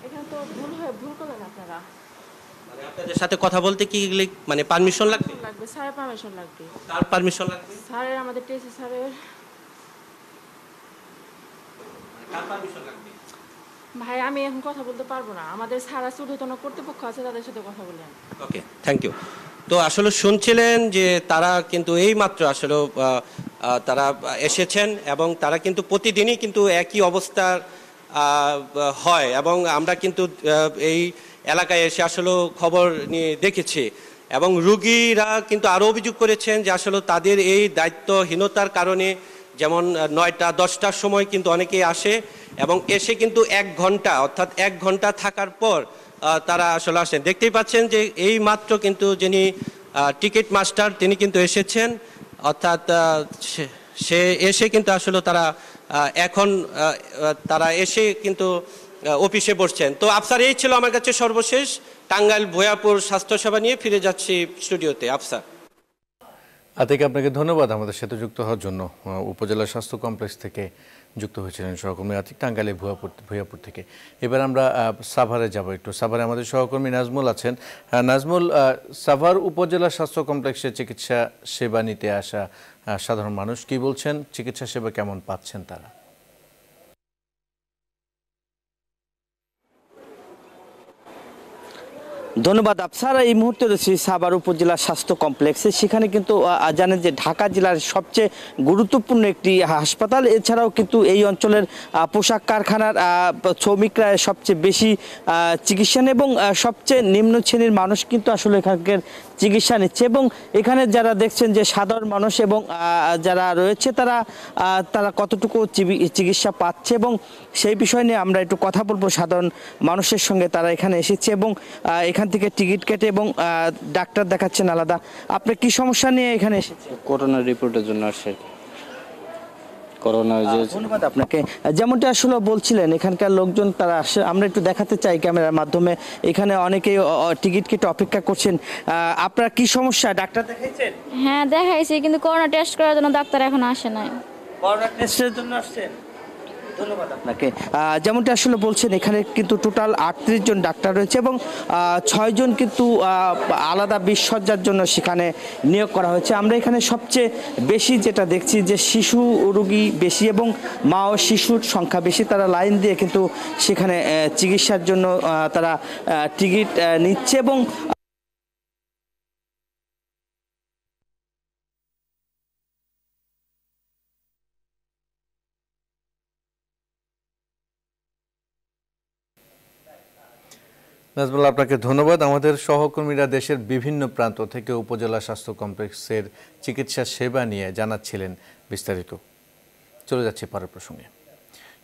[SPEAKER 15] এখানে তো ভুল করলেন আপনারা।
[SPEAKER 19] মানে আপনাদের সাথে কথা বলতে কি মানে পারমিশন লাগবে?
[SPEAKER 15] স্যারের পারমিশন লাগবে।
[SPEAKER 19] কার পারমিশন লাগবে?
[SPEAKER 15] স্যারের, আমাদের টিসি স্যারের।
[SPEAKER 19] কার পারমিশন লাগবে?
[SPEAKER 15] ভাই আমি এখন কথা বলতে পারবো না, আমাদের স্যার আছে, ঊর্ধ্বতন কর্তৃপক্ষ আছে, তাদের সাথে কথা বলেন।
[SPEAKER 19] ওকে, থ্যাংক ইউ। তো আসলে শুনছিলেন যে তারা কিন্তু এই মাত্র আসলে তারা এসেছেন এবং তারা কিন্তু প্রতিদিনই কিন্তু একই অবস্থার হয় এবং আমরা কিন্তু এই এলাকায় এসে আসলে খবর নিয়ে দেখেছি এবং রুগীরা কিন্তু আরও অভিযোগ করেছেন যে আসলে তাদের এই দায়িত্বহীনতার কারণে যেমন 9টা 10টার সময় কিন্তু অনেকেই আসে এবং এসে কিন্তু 1 ঘন্টা অর্থাৎ 1 ঘন্টা থাকার পর তারা আসলে আসেন। দেখতেই পাচ্ছেন যে এই মাত্র কিন্তু যিনি টিকিট মাস্টার তিনি কিন্তু এসেছেন, অর্থাৎ সে এসে কিন্তু আসলে তারা এখন তারা এসে কিন্তু অফিসে বসছেন। তো আফসার, এই ছিল আমার কাছে সর্বশেষ টাঙ্গাইল ভুয়াপুর স্বাস্থ্যসেবা নিয়ে। ফিরে যাচ্ছি স্টুডিওতে। আফসার।
[SPEAKER 1] আতিক, আপনাকে ধন্যবাদ আমাদের সাথে যুক্ত হওয়ার জন্য। উপজেলা স্বাস্থ্য কমপ্লেক্স থেকে যুক্ত হয়েছিলেন সহকর্মী আতিক, টাঙ্গাইলে ভুয়াপুর থেকে। এবার আমরা সাভারে যাব একটু। সাভারে আমাদের সহকর্মী নাজমুল আছেন। নাজমুল, সাভার উপজেলা স্বাস্থ্য কমপ্লেক্সে চিকিৎসা সেবা নিতে আসা সাধারণ মানুষ কি বলছেন, চিকিৎসা সেবা কেমন পাচ্ছেন তারা?
[SPEAKER 20] ধন্যবাদ আফসার। এই মুহূর্তে রয়েছে সাভার উপজেলা স্বাস্থ্য কমপ্লেক্সে। সেখানে কিন্তু জানেন যে ঢাকা জেলার সবচেয়ে গুরুত্বপূর্ণ একটি হাসপাতাল। এছাড়াও কিন্তু এই অঞ্চলের পোশাক কারখানার শ্রমিকরা সবচেয়ে বেশি চিকিৎসা নেন এবং সবচেয়ে নিম্ন শ্রেণীর মানুষ কিন্তু আসলে এখানকার চিকিৎসা নিচ্ছে। এবং এখানে যারা দেখছেন যে সাধারণ মানুষ এবং যারা রয়েছে তারা কতটুকু চিকিৎসা পাচ্ছে এবং সেই বিষয় নিয়ে আমরা একটু কথা বলবো সাধারণ মানুষের সঙ্গে। তারা এখানে এসেছে এবং এখান থেকে টিকিট কেটে এবং ডাক্তার দেখাচ্ছেন আলাদা। আপনি কি সমস্যা নিয়ে এখানে এসেছেন?
[SPEAKER 21] করোনা রিপোর্টের জন্য আসছে।
[SPEAKER 20] ধন্যবাদ আপনাকে। যেমনটা আসলে বলছিলেন এখানকার লোকজন তারা আসে, আমরা একটু দেখাতে চাই ক্যামেরার মাধ্যমে। এখানে অনেকেই টিকিট কেটে অপেক্ষা করছেন। আপনার কি সমস্যা, ডাক্তার দেখাইছেন?
[SPEAKER 22] হ্যাঁ দেখাইছি, কিন্তু করোনা টেস্ট করার জন্য ডাক্তার এখন আসে নাই।
[SPEAKER 20] করোনা টেস্টের জন্য আসছেন? ধন্যবাদ আপনাকে। যেমনটা আসলে বলছেন এখানে কিন্তু টোটাল 38 জন ডাক্তার রয়েছে এবং 6 জন কিন্তু আলাদা বিশসজ্জার জন্য সেখানে নিয়োগ করা হয়েছে। আমরা এখানে সবচেয়ে বেশি যেটা দেখছি যে শিশু রোগী বেশি এবং মা ও শিশুর সংখ্যা বেশি। তারা লাইন দিয়ে কিন্তু সেখানে চিকিৎসার জন্য তারা টিকিট নিচ্ছে এবং
[SPEAKER 1] নাজমুল, আপনাকে ধন্যবাদ। আমাদের সহকর্মীরা দেশের বিভিন্ন প্রান্ত থেকে উপজেলা স্বাস্থ্য কমপ্লেক্সের চিকিৎসা সেবা নিয়ে জানাচ্ছিলেন বিস্তারিত। চলে যাচ্ছে পরের প্রসঙ্গে।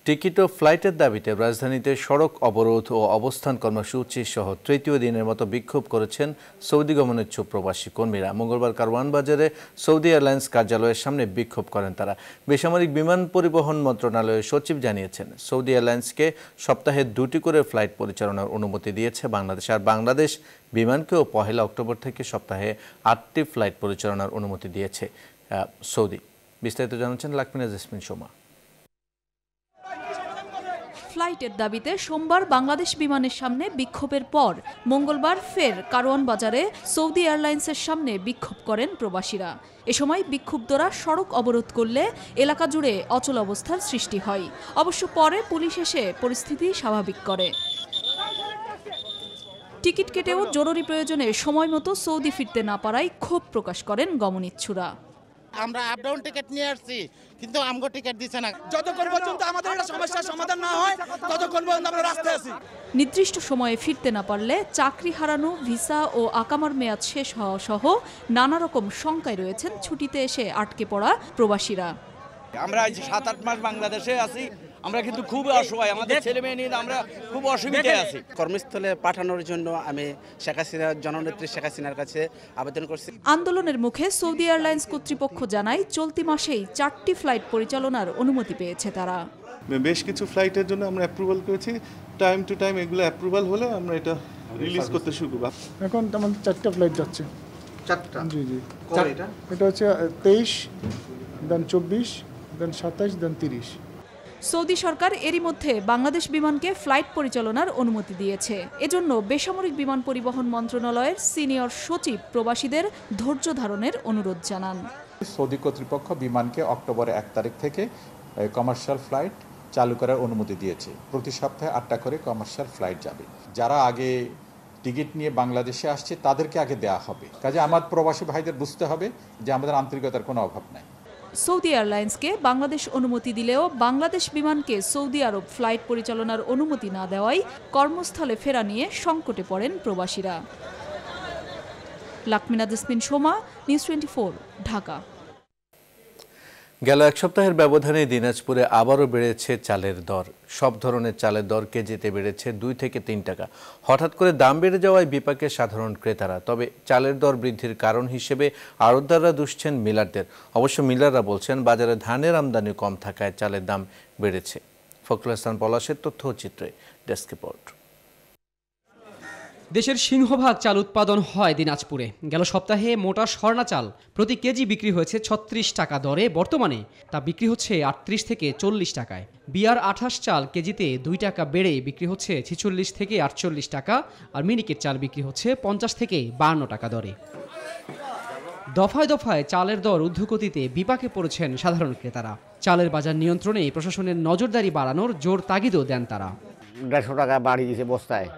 [SPEAKER 1] টিকিট ও ফ্লাইটের দাবিতে রাজধানীতে সড়ক অবরোধ ও অবস্থান কর্মসূচি সহ তৃতীয় দিনের মতো বিক্ষোভ করেছেন সৌদি গমনেচ্ছুক প্রবাসী কর্মীরা। মঙ্গলবার কারওয়ান বাজারে সৌদি এয়ারলাইন্স কার্যালয়ের সামনে বিক্ষোভ করেন তারা। বেসামরিক বিমান পরিবহন মন্ত্রণালয়ের সচিব জানিয়েছেন, সৌদি এয়ারলাইন্সকে সপ্তাহে 2টি করে ফ্লাইট পরিচালনার অনুমতি দিয়েছে বাংলাদেশ। আর বাংলাদেশ বিমানকেও 1 অক্টোবর থেকে সপ্তাহে 8টি ফ্লাইট পরিচালনার অনুমতি দিয়েছে সৌদি। বিস্তারিত জানাচ্ছেন লাকমিনা জেসমিন সোমা।
[SPEAKER 23] ফ্লাইটের দাবিতে সোমবার বাংলাদেশ বিমানের সামনে বিক্ষোভের পর মঙ্গলবার ফের কারওয়ান বাজারে সৌদি এয়ারলাইন্সের সামনে বিক্ষোভ করেন প্রবাসীরা। এ সময় বিক্ষুব্ধরা সড়ক অবরোধ করলে এলাকা জুড়ে অচল অবস্থার সৃষ্টি হয়। অবশ্য পরে পুলিশ এসে পরিস্থিতি স্বাভাবিক করে। টিকিট কেটেও জরুরি প্রয়োজনে সময় মতো সৌদি ফিরতে না পারায় ক্ষোভ প্রকাশ করেন গমনিচ্ছুরা।
[SPEAKER 24] আমরা আপ ডাউন টিকিট নিয়ে আসছি, কিন্তু আমগো টিকিট দিচ্ছে না। যতক্ষণ পর্যন্ত আমাদের এটা সমস্যার সমাধান না হয় ততক্ষণ পর্যন্ত আমরা রাস্তায় আছি।
[SPEAKER 23] নির্দিষ্ট সময়ে ফিরতে না পারলে চাকরি হারানো, ভিসা ও আকামার মেয়াদ শেষ হওয়া সহ নানা রকম শঙ্কায় রয়েছেন ছুটিতে এসে আটকে পড়া প্রবাসীরা।
[SPEAKER 24] আমরা আজ 7-8 মাস বাংলাদেশে আছি, আমরা কিন্তু খুব অসহায়, আমাদের ছেলে মেয়ে নিয়ে আমরা খুব অসুবিধায় আছি।
[SPEAKER 25] কর্মস্থলে পাঠানোর জন্য আমি জননেত্রী শেখ হাসিনার কাছে আবেদন করছি।
[SPEAKER 23] আন্দোলনের মুখে সৌদি এয়ারলাইন্স কর্তৃপক্ষ জানায় চলতি মাসেই 4টি ফ্লাইট পরিচালনার অনুমতি পেয়েছে তারা।
[SPEAKER 26] বেশ কিছু ফ্লাইটের জন্য আমরা অ্যাপ্রুভাল করেছি, টাইম টু টাইম এগুলো অ্যাপ্রুভাল হলে আমরা এটা রিলিজ করতে শুরু করব।
[SPEAKER 27] এখন আমাদের 4টা ফ্লাইট যাচ্ছে।
[SPEAKER 26] 4টা?
[SPEAKER 27] জি জি। এটা হচ্ছে 23, দেন 24, দেন 27, দেন 30।
[SPEAKER 23] সৌদি সরকার এরই মধ্যে বাংলাদেশ বিমানকে ফ্লাইট পরিচালনার অনুমতি দিয়েছে। এজন্য বেসামরিক বিমান পরিবহন মন্ত্রণালয়ের সিনিয়র সচিব প্রবাসীদের ধৈর্য ধারণের অনুরোধ জানান।
[SPEAKER 28] সৌদি কর্তৃপক্ষ বিমানকে অক্টোবরের 1 তারিখ থেকে কমার্শিয়াল ফ্লাইট চালু করার অনুমতি দিয়েছে। প্রতি সপ্তাহে 8টা করে কমার্শিয়াল ফ্লাইট যাবে। যারা আগে টিকিট নিয়ে বাংলাদেশে আসছে তাদেরকে আগে দেওয়া হবে। কাজে আমার প্রবাসী ভাইদের বুঝতে হবে যে আমাদের আন্তরিকতার কোনো অভাব নাই।
[SPEAKER 23] সৌদি এয়ারলাইন্সকে বাংলাদেশ অনুমতি দিলেও বাংলাদেশ বিমানকে সৌদি আরব ফ্লাইট পরিচালনার অনুমতি না দেওয়ায় কর্মস্থলে ফেরা নিয়ে সংকটে পড়েন প্রবাসীরা। লাকমিনা জেসমিন সোমা, নিউজ 24, ঢাকা।
[SPEAKER 1] গেল এক সপ্তাহের ব্যবধানে দিনাজপুরে আবারও বেড়েছে চালের দর। সব ধরনের চালের দর কেজিতে বেড়েছে 2 থেকে 3 টাকা। হঠাৎ করে দাম বেড়ে যাওয়ায় বিপাকে সাধারণ ক্রেতারা। তবে চালের দর বৃদ্ধির কারণ হিসেবে আড়তদাররা দুষছেন মিলারদের। অবশ্য মিলাররা বলছেন বাজারে ধানের আমদানি কম থাকায় চালের দাম বেড়েছে। ফখরুল হাসান পলাশের তথ্য চিত্রে ডেস্ক রিপোর্ট।
[SPEAKER 2] দেশের সিংহভাগ চাল উৎপাদন হয় দিনাজপুরে। গেল সপ্তাহে মোটা স্বর্ণা চাল প্রতি কেজি বিক্রি হয়েছে 36 টাকা দরে, বর্তমানে তা বিক্রি হচ্ছে 38 থেকে 40 টাকায়। বিআর 28 চাল কেজিতে 2 টাকা বেড়ে বিক্রি হচ্ছে 46 থেকে 48 টাকা, আর মিনিকেট চাল বিক্রি হচ্ছে 50 থেকে 52 টাকা দরে। দফায় দফায় চালের দর ঊর্ধ্বগতিতে বিপাকে পড়েছেন সাধারণ ক্রেতারা। চালের বাজার নিয়ন্ত্রণে প্রশাসনের নজরদারি বাড়ানোর জোর তাগিদও দেন তারা।
[SPEAKER 3] 150 টাকা বাড়ি দিয়েছে বস্তায়,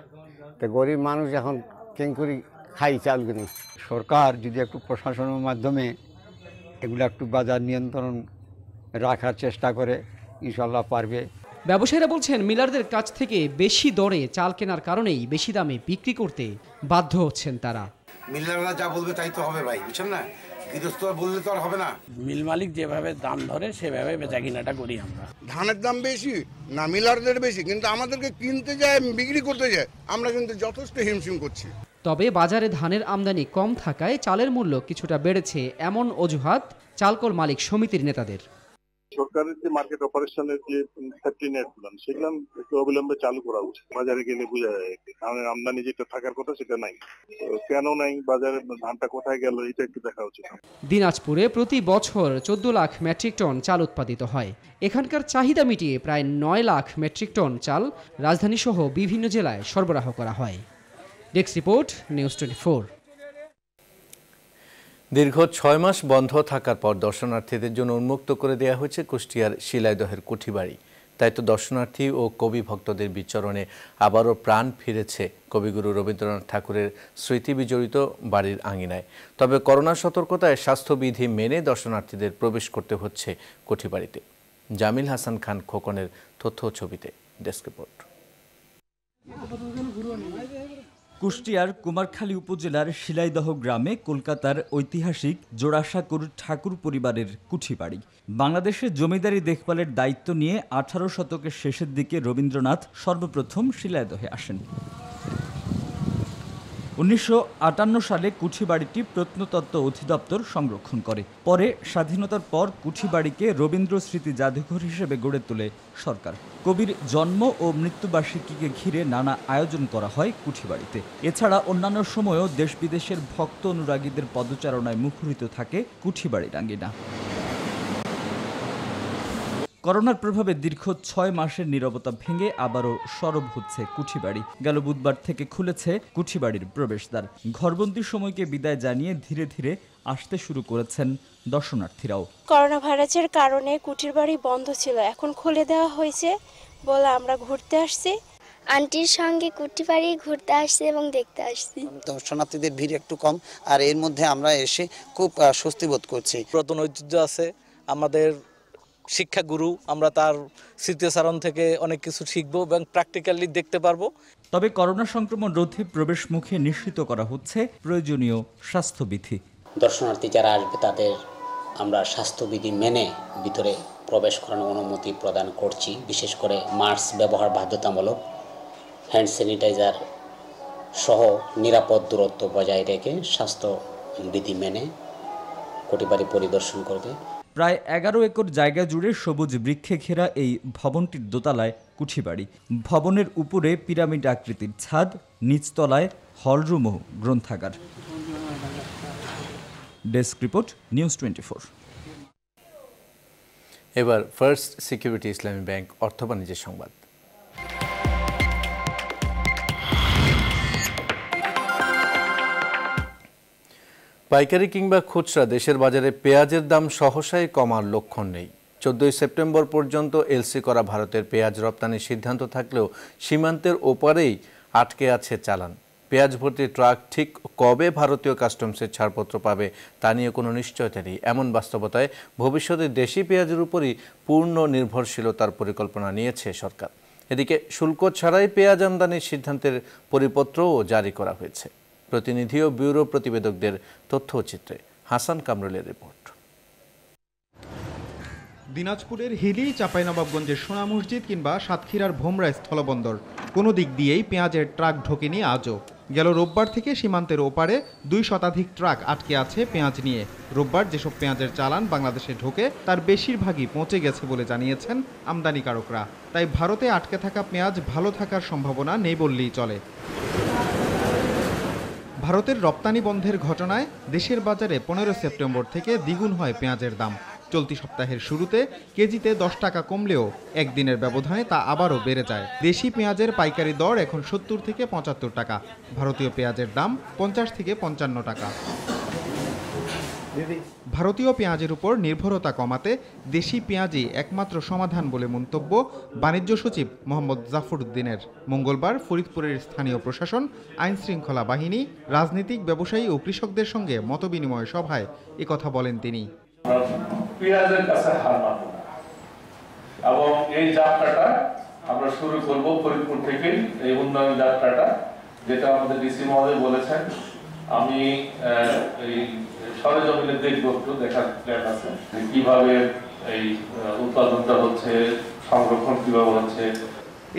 [SPEAKER 3] তো গরিব মানুষ এখন কেঙ্কুরি খাই চাল কিনে। সরকার যদি একটু প্রশাসনের মাধ্যমে এগুলো একটু বাজার নিয়ন্ত্রণ রাখার চেষ্টা করে, ইনশাল্লাহ পারবে।
[SPEAKER 2] ব্যবসায়ীরা বলছেন মিলারদের কাছ থেকে বেশি দরে চাল কেনার কারণেই বেশি দামে বিক্রি করতে বাধ্য হচ্ছেন তারা।
[SPEAKER 4] মিলাররা যা বলবে তাই তো হবে ভাই, বুঝছেন না? গৃহস্থ বললে তো আর হবে না।
[SPEAKER 5] মিল মালিক যেভাবে দাম ধরে সেভাবে বেচা কিনাটা করি আমরা।
[SPEAKER 6] ধানের দাম বেশি না মিলারদের বেশি, কিন্তু আমাদেরকে কিনতে যায় বিক্রি করতে যায়, আমরা কিন্তু যথেষ্ট হিমশিম করছি।
[SPEAKER 2] তবে বাজারে ধানের আমদানি কম থাকায় চালের মূল্য কিছুটা বেড়েছে, এমন অজুহাত চালকল মালিক সমিতির নেতাদের।
[SPEAKER 8] সরকারের যে মার্কেট অপারেশনের যে সেফটি নেট প্ল্যান, সেগুলো একটু অবিলম্বে চালু করা উচিত। বাজারে গেলে বোঝা যায় ধানের আমদানি যেটা থাকার কথা সেটা নাই, কেন নাই, বাজারে ধানটা কোথায় গেল এটা একটু দেখা উচিত।
[SPEAKER 2] দিনাজপুরে প্রতি বছর 14 লাখ মেট্রিক টন চাল উৎপাদিত হয়। এখানকার চাহিদা মিটিয়ে প্রায় 9 লাখ মেট্রিক টন চাল রাজধানী সহ বিভিন্ন জেলায় সরবরাহ করা হয়। Desk report, news 24।
[SPEAKER 1] দীর্ঘ 6 মাস বন্ধ থাকার পর দর্শনার্থীদের জন্য উন্মুক্ত করে দেওয়া হয়েছে কুষ্টিয়ার শিলাইদহের কুঠিবাড়ি। তাই তো দর্শনার্থী ও কবি ভক্তদের বিচরণে আবারও প্রাণ ফিরেছে কবিগুরু রবীন্দ্রনাথ ঠাকুরের স্মৃতি বিজড়িত বাড়ির আঙিনায়। তবে করোনা সতর্কতায় স্বাস্থ্যবিধি মেনে দর্শনার্থীদের প্রবেশ করতে হচ্ছে কুঠিবাড়িতে। জামিল হাসান খান খোকনের তথ্য ছবিতে ডেস্ক রিপোর্ট।
[SPEAKER 9] কুষ্টিয়ার কুমারখালী উপজেলার শিলাইদহ গ্রামে কলকাতার ঐতিহাসিক জোড়াসাঁকোর ঠাকুর পরিবারের কুঠিবাড়ি। বাংলাদেশের জমিদারি দেখভালের দায়িত্ব নিয়ে 18 শতকের শেষের দিকে রবীন্দ্রনাথ সর্বপ্রথম শিলাইদহে আসেন। 1958 সালে কুঠিবাড়িটি প্রত্নতত্ত্ব অধিদপ্তর সংরক্ষণ করে। পরে স্বাধীনতার পর কুঠিবাড়িকে রবীন্দ্র স্মৃতি জাদুঘর হিসেবে গড়ে তোলে সরকার। কবির জন্ম ও মৃত্যুবার্ষিকীকে ঘিরে নানা আয়োজন করা হয় কুঠিবাড়িতে। এছাড়া অন্যান্য সময়েও দেশ বিদেশের ভক্ত অনুরাগীদের পদচারণায় মুখরিত থাকে কুঠিবাড়ির আঙ্গিনা। করোনার প্রভাবে দীর্ঘ 6 মাসের নীরবতা ভেঙে আবারও সরব হচ্ছে কুঠিবাড়ি। গেল বুধবার থেকে খুলেছে কুঠিবাড়ির প্রবেশদ্বার। ঘরবন্দির সময়কে বিদায় জানিয়ে ধীরে ধীরে আসতে শুরু করেছেন দর্শনার্থীরাও।
[SPEAKER 21] করোনা ভাইরাসের কারণে কুঠির বাড়ি বন্ধ ছিল, এখন খুলে দেওয়া হয়েছে বলে আমরা ঘুরতে আসছি।
[SPEAKER 29] আন্টির সঙ্গে কুঠি বাড়ি ঘুরতে আসছি এবং দেখতে আসছি।
[SPEAKER 30] দর্শনার্থীদের ভিড় একটু কম, আর এর মধ্যে আমরা এসে খুব স্বস্তি বোধ করছি।
[SPEAKER 31] পুরাতন ঐতিহ্য আছে আমাদের, শিক্ষাগুরু, আমরা তার স্মৃতিচারণ থেকে অনেক কিছু শিখবো এবং প্র্যাকটিক্যালি দেখতে পারবো।
[SPEAKER 9] তবে করোনা সংক্রমণ রোধে প্রবেশ মুখে নিশ্চিত করা হচ্ছে প্রয়োজনীয় স্বাস্থ্যবিধি।
[SPEAKER 32] দর্শনার্থী যারা আসবে তাদের আমরা স্বাস্থ্যবিধি মেনে ভিতরে প্রবেশ করানোর অনুমতি প্রদান করছি। বিশেষ করে মাস্ক ব্যবহার বাধ্যতামূলক, হ্যান্ড স্যানিটাইজার সহ নিরাপদ দূরত্ব বজায় রেখে স্বাস্থ্যবিধি মেনে কুঠিবাড়ি পরিদর্শন করবে।
[SPEAKER 9] প্রায় 11 একর জায়গা জুড়ে সবুজ বৃক্ষে ঘেরা এই ভবনটির দোতলায় কুঠিবাড়ি। ভবনের উপরে পিরামিড আকৃতির ছাদ, নিচতলায় হলরুম ও গ্রন্থাগার। Desk report, news 24।
[SPEAKER 1] এবার ফার্স্ট সিকিউরিটি ইসলামী ব্যাংক অর্থ বাণিজ্যের সংবাদ। পাইকারি কিংবা খুচরা দেশের বাজারে পেঁয়াজের দাম সহসাই কমার লক্ষণ নেই। 14 সেপ্টেম্বর পর্যন্ত এলসি করা ভারতের পেঁয়াজ রপ্তানির সিদ্ধান্ত থাকলেও সীমান্তের ওপারেই আটকে আছে চালান। পেঁয়াজ ভর্তি ট্রাক ঠিক কবে ভারতীয় কাস্টমসের ছাড়পত্র পাবে তা নিয়ে কোনো নিশ্চয়তা নেই। এমন বাস্তবতায় ভবিষ্যতে দেশি পেঁয়াজের উপরই পূর্ণ নির্ভরশীলতার পরিকল্পনা নিয়েছে সরকার। এদিকে শুল্ক ছাড়াই পেঁয়াজ আমদানির সিদ্ধান্তের পরিপত্রও জারি করা হয়েছে। প্রতিনিধি ও ব্যুরো প্রতিবেদকদের তথ্যচিত্রে হাসান কামরুলের রিপোর্ট।
[SPEAKER 7] দিনাজপুরের হিলি, চাঁপাইনবাবগঞ্জের সোনা মসজিদ কিংবা সাতক্ষীরার ভোমরা স্থলবন্দর কোনো দিক দিয়েই পেঁয়াজের ট্রাক ঢোকেনি আজও। গেল রোববার থেকে সীমান্তের ওপারে 2 শতাধিক ট্রাক আটকে আছে পেঁয়াজ নিয়ে। রোববার যেসব পেঁয়াজের চালান বাংলাদেশে ঢোকে তার বেশিরভাগই পৌঁছে গেছে বলে জানিয়েছেন আমদানিকারকরা। তাই ভারতে আটকে থাকা পেঁয়াজ ভালো থাকার সম্ভাবনা নেই বললেই চলে। ভারতের রপ্তানি বন্ধের ঘটনায় দেশের বাজারে 15 সেপ্টেম্বর থেকে দ্বিগুণ হয় পেঁয়াজের দাম। চলতি সপ্তাহের শুরুতে কেজিতে 10 টাকা কমলেও একদিনের ব্যবধানে তা আবারও বেড়ে যায়। দেশি পেঁয়াজের পাইকারি দর এখন 70 থেকে 75 টাকা, ভারতীয় পেঁয়াজের দাম 50 থেকে 55 টাকা। ভারতীয় পেঁয়াজের উপর নির্ভরতা কমাতে দেশি পেঁয়াজই একমাত্র সমাধান বলে মন্তব্য বাণিজ্য সচিব মোহাম্মদ জাফর উদ্দিনের। মঙ্গলবার ফরিদপুরের স্থানীয় প্রশাসন, আইন শৃঙ্খলা বাহিনী, রাজনীতিক, ব্যবসায়ী ও কৃষকদের সঙ্গে মতবিনিময় সভায় একথা বলেন তিনি।
[SPEAKER 10] পেঁয়াজের কাছে হার মানব না এবং এই যাত্রাটা আমরা শুরু করব ফরিদপুর থেকে। এই উন্নয়ন যাত্রাটা যেটা আমাদের ডিসি মহোদয় বলেছেন, আমি এই সরেজমিনে দেখব, একটু দেখার প্ল্যান আছে কিভাবে এই উৎপাদনটা হচ্ছে, সংরক্ষণ কিভাবে হচ্ছে।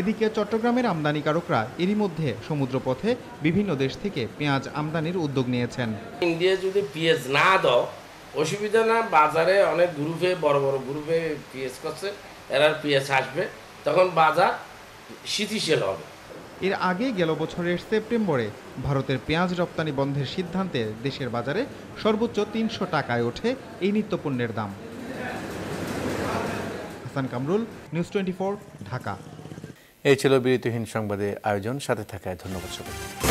[SPEAKER 7] এদিকে চট্টগ্রামের আমদানিকারকরা এরই মধ্যে সমুদ্রপথে বিভিন্ন দেশ থেকে পেঁয়াজ আমদানির উদ্যোগ নিয়েছেন।
[SPEAKER 11] ইন্ডিয়া যদি পেঁয়াজ না দাও অসুবিধা না, বাজারে অনেক গ্রুপে বড় বড় গ্রুপে পেঁয়াজ করছে, এরা পেঁয়াজ আসবে, তখন বাজার স্থিতিশীল হবে।
[SPEAKER 7] এর আগে গেল বছরের সেপ্টেম্বরে ভারতের পেঁয়াজ রপ্তানি বন্ধের সিদ্ধান্তে দেশের বাজারে সর্বোচ্চ 300 টাকায় ওঠে এই নিত্যপণ্যের দাম। হাসান কামরুল, নিউজ 24, ঢাকা।
[SPEAKER 1] এই ছিল বিরতিহীন সংবাদে আয়োজন। সাথে থাকায় ধন্যবাদ সবাইকে।